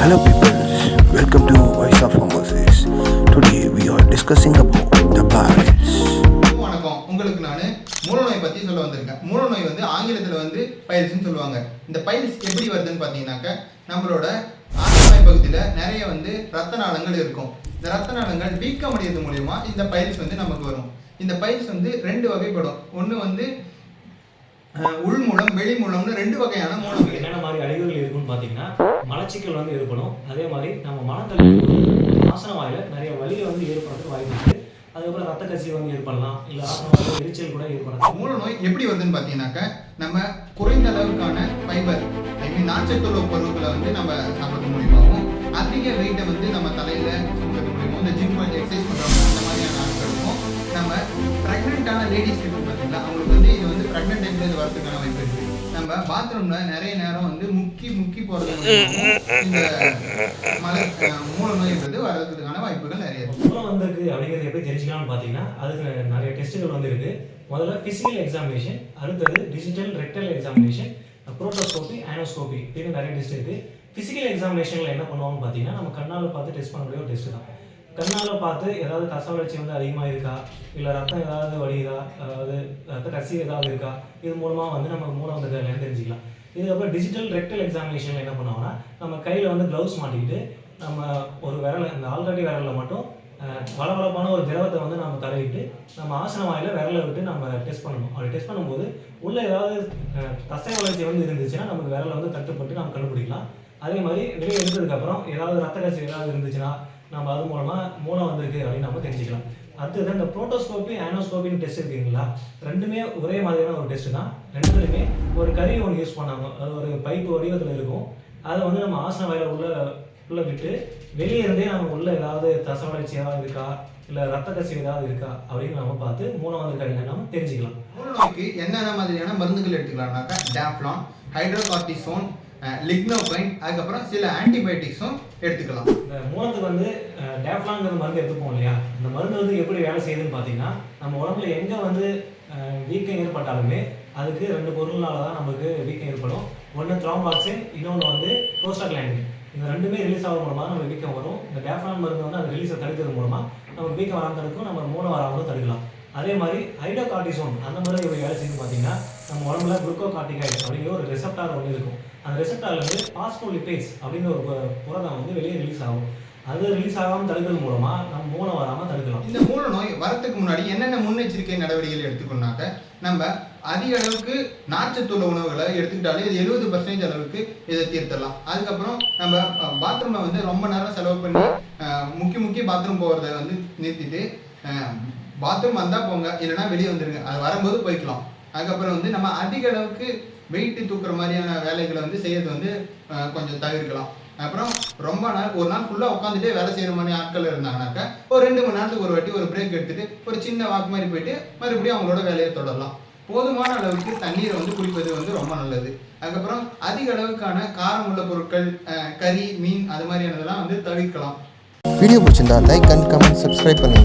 Hello people, welcome to Voice of Pharmacies. Today we are discussing about the piles. வணக்கம். உங்களுக்கு நான் மூலநோய் பற்றி சொல்ல வந்திருக்கேன். மூலநோய் வந்து ஆங்கிலத்தில் பைல்ஸ்ன்னு சொல்லுவாங்க. இந்த பைல்ஸ் எப்படி வருதுன்னு பார்த்தீங்கன்னாக்க நம்மளோட ஆசனவாய் பகுதியில் நிறைய ரத்த நாளங்கள் இருக்கும். இந்த ரத்த நாளங்கள் வீக்கமடைகிறது மூலமா இந்த பைல்ஸ் நமக்கு வரும். இந்த பைல்ஸ் ரெண்டு வகைப்படும். ஒன்று உள்மூலம் வெளிமூலம்னு ரெண்டு வகையான மூலம். என்னென்ன மாதிரி அறிகுறிகள் இருக்குன்னு பார்த்தீங்கன்னா மலச்சிக்கல் ஏற்படும். அதே மாதிரி நம்ம மனத்தளவு ஆசனவாயில் நிறைய வலிகள் ஏற்படுறதுக்கு வாய்ப்பு இருக்குது. அதுக்கப்புறம் ரத்த கசிவு ஏற்படலாம், இல்லை ஆசனவாயில் எரிச்சல் கூட ஏற்படலாம். மூலநோய் எப்படி வருதுன்னு பார்த்தீங்கன்னாக்க நம்ம குறைந்த அளவுக்கான ஃபைபர் நார்ச்சத்துள்ள பொருட்களை நம்ம சாப்பிட்றது மூலியமாகவும் அதிக வெயிட்டை நம்ம தலையில் சுற்றுறது மூலியமாக இந்த ஜிம் எக்ஸசைஸ் பண்ணுறவங்க அந்த மாதிரியான ஆட்களுக்கும் நம்ம ப்ரெக்னென்ட்டான லேடிஸ் இருக்கு பார்த்தீங்களா, அவங்களுக்கு இது ப்ரெக்னென்ட் டைம்ல இது வரதுக்கான வாய்ப்பு இருக்குது. நம்ம பாத்ரூம்ல நிறைய நேரம் முக்கி போகிறது இந்த மூலநோய்ன்றது வர்றதுக்கான வாய்ப்புகள் நிறைய இருக்குது. மூலம் வந்திருக்கு அப்படிங்கிறது எப்படி தெரிஞ்சுக்கலாம்னு பார்த்தீங்கன்னா அதுக்கு நிறைய டெஸ்ட்டுகள் இருக்கு. முதல்ல ஃபிசிக்கல் எக்ஸாமினேஷன், அடுத்தது டிஜிட்டல் ரெக்டல் எக்ஸாமினேஷன், புரோட்டோஸ்கோபி, ஆனோஸ்கோபி இப்படின்னு நிறைய டெஸ்ட் இருக்குது. ஃபிசிக்கல் எக்ஸாமினேஷனில் என்ன பண்ணுவாங்கன்னு பார்த்தீங்கன்னா நம்ம கண்ணால் பார்த்து டெஸ்ட் பண்ணக்கூடிய ஒரு டெஸ்ட் தான். கண்ணால் பார்த்து ஏதாவது தச வளர்ச்சி அதிகமாக இருக்கா, இல்லை ரத்தம் ஏதாவது வடியுதா, அதாவது ரத்த கசிவு ஏதாவது இருக்கா, இது மூலமாக நம்ம மூலம் வந்ததுன்னு தெரிஞ்சுக்கலாம். இதுக்கப்புறம் டிஜிட்டல் ரெக்டல் எக்ஸாமினேஷனில் என்ன பண்ணுவாங்கன்னா நம்ம கையில் க்ளவுஸ் மாட்டிக்கிட்டு நம்ம ஒரு விரலை, இந்த ஆல்ரெடி விரலில் மட்டும் வளவளப்பான ஒரு திரவத்தை நம்ம தடவிட்டு நம்ம ஆசன வாயில் விரலை விட்டு நம்ம டெஸ்ட் பண்ணணும். அப்படி டெஸ்ட் பண்ணும்போது உள்ளே ஏதாவது தசை வளர்ச்சி இருந்துச்சுன்னா நமக்கு விரலை தட்டுப்பட்டு நம்ம கண்டுபிடிக்கலாம். அதே மாதிரி வெளியே எடுத்ததுக்கப்புறம் ஏதாவது ரத்த கசிவு ஏதாவது இருந்துச்சுன்னா நம்ம அது மூலமாக மூலம் வந்திருக்கு அப்படின்னு நம்ம தெரிஞ்சுக்கலாம். அடுத்தது இந்த புரோட்டோஸ்கோபி, ஆனோஸ்கோபின்னு டெஸ்ட் இருக்குங்களா, ரெண்டுமே ஒரே மாதிரியான ஒரு டெஸ்ட் தான். ரெண்டுலையுமே ஒரு கருவி ஒன்று யூஸ் பண்ணாங்க. அது ஒரு பைப்பு வடிவத்தில் இருக்கும். அதை நம்ம ஆசன வாயில உள்ள விட்டு வெளியே இருந்தே நம்ம உள்ள ஏதாவது தச வளர்ச்சி ஏதாவது இருக்கா, இல்லை ரத்த கசிவு ஏதாவது இருக்கா அப்படின்னு நம்ம பார்த்து மூலம் வந்திருக்காங்க நம்ம தெரிஞ்சுக்கலாம். மூலநோய்க்கு என்னென்ன மாதிரியான மருந்துகள் எடுத்துக்கலாம்னாக்கா டேஃப்லான், ஹைட்ரோகார்டிசோன், லிக்னோபைன், அதுக்கப்புறம் சில ஆன்டிபயோட்டிக்ஸும் எடுத்துக்கலாம். இந்த மூலத்துக்கு டேஃப்லாங்கிற மருந்து எடுத்துப்போம் இல்லையா, இந்த மருந்து எப்படி வேலை செய்யுதுன்னு பார்த்தீங்கன்னா நம்ம உடம்புல எங்கே வீக்கம் ஏற்பட்டாலுமே அதுக்கு ரெண்டு பொருள்னால தான் நமக்கு வீக்கம் ஏற்படும். ஒன்று த்ரோம்பாக்சின், இன்னொன்று ப்ரோஸ்டாக்லாண்டின். இந்த ரெண்டுமே ரிலீஸ் ஆகும் மூலமாக நம்ம வீக்கம் வரும். இந்த டேஃப்லான் மருந்து அது ரிலீஸை தடுக்கிறது மூலமாக நமக்கு வீக்கம் வராமல் தடுக்கும், நம்ம மூலம் வராமலும் தடுக்கலாம். அதே மாதிரி ஹைட்ரோகார்டிசோன் அந்த மருந்து எப்படி வேலை செய்யுன்னு பார்த்தீங்கன்னா நம்ம உடம்புல குளுக்கோகார்டிகாய்டு அப்படிங்கிற ஒரு ரெசெப்டார் இருக்கும். அந்த ரெசெப்டார்லேருந்து பாஸ்போலிபேஸ் அப்படிங்கிற ஒரு புரதம் வெளியே ரிலீஸ் ஆகும். அது ரிலீஸ் ஆகாமல் தடுக்கிறது மூலமாக நம்ம மூலம் வராமல் தடுக்கலாம். இந்த மூலநோய் வரத்துக்கு முன்னாடி என்னென்ன முன்னெச்சரிக்கை நடவடிக்கைகள் எடுத்துக்கணும்னாக்க நம்ம அதிக அளவுக்கு நார்ச்சத்துள்ள உணவுகளை எடுத்துக்கிட்டாலே இது 70% அளவுக்கு இதை தீர்த்தலாம். அதுக்கப்புறம் நம்ம பாத்ரூமில் ரொம்ப நேரம் செலவு பண்ணி முக்கிய பாத்ரூம் போகிறத நிறுத்திட்டு பாத்ரூம் வந்தால் போங்க, இல்லைனா வெளியே வந்துடுங்க, அது வரும்போது போய்க்கலாம். அதுக்கப்புறம் நம்ம அதிக அளவுக்கு வெயிட்டு தூக்குற மாதிரியான வேலைகளை செய்யறது கொஞ்சம் தவிர்க்கலாம். அப்புறம் ரொம்ப நாள் ஒரு நாள் ஃபுல்லாக உட்காந்துட்டே வேலை செய்கிற மாதிரி ஆட்கள் இருந்தாங்கனாக்கா ஒரு 2 மணி நேரத்துக்கு ஒரு வாட்டி ஒரு பிரேக் எடுத்துட்டு ஒரு சின்ன வாக்கு மாதிரி போயிட்டு மறுபடியும் அவங்களோட வேலையை தொடரலாம். போதுமான அளவுக்கு தண்ணீரை குடிப்பது ரொம்ப நல்லது. அதுக்கப்புறம் அதிக அளவுக்கான காரம் உள்ள பொருட்கள், கறி, மீன் அது மாதிரியானதெல்லாம் தவிர்க்கலாம். வீடியோ பிடிச்சிருந்தா லைக் அண்ட் கமெண்ட், சப்ஸ்கிரைப் பண்ணுங்க.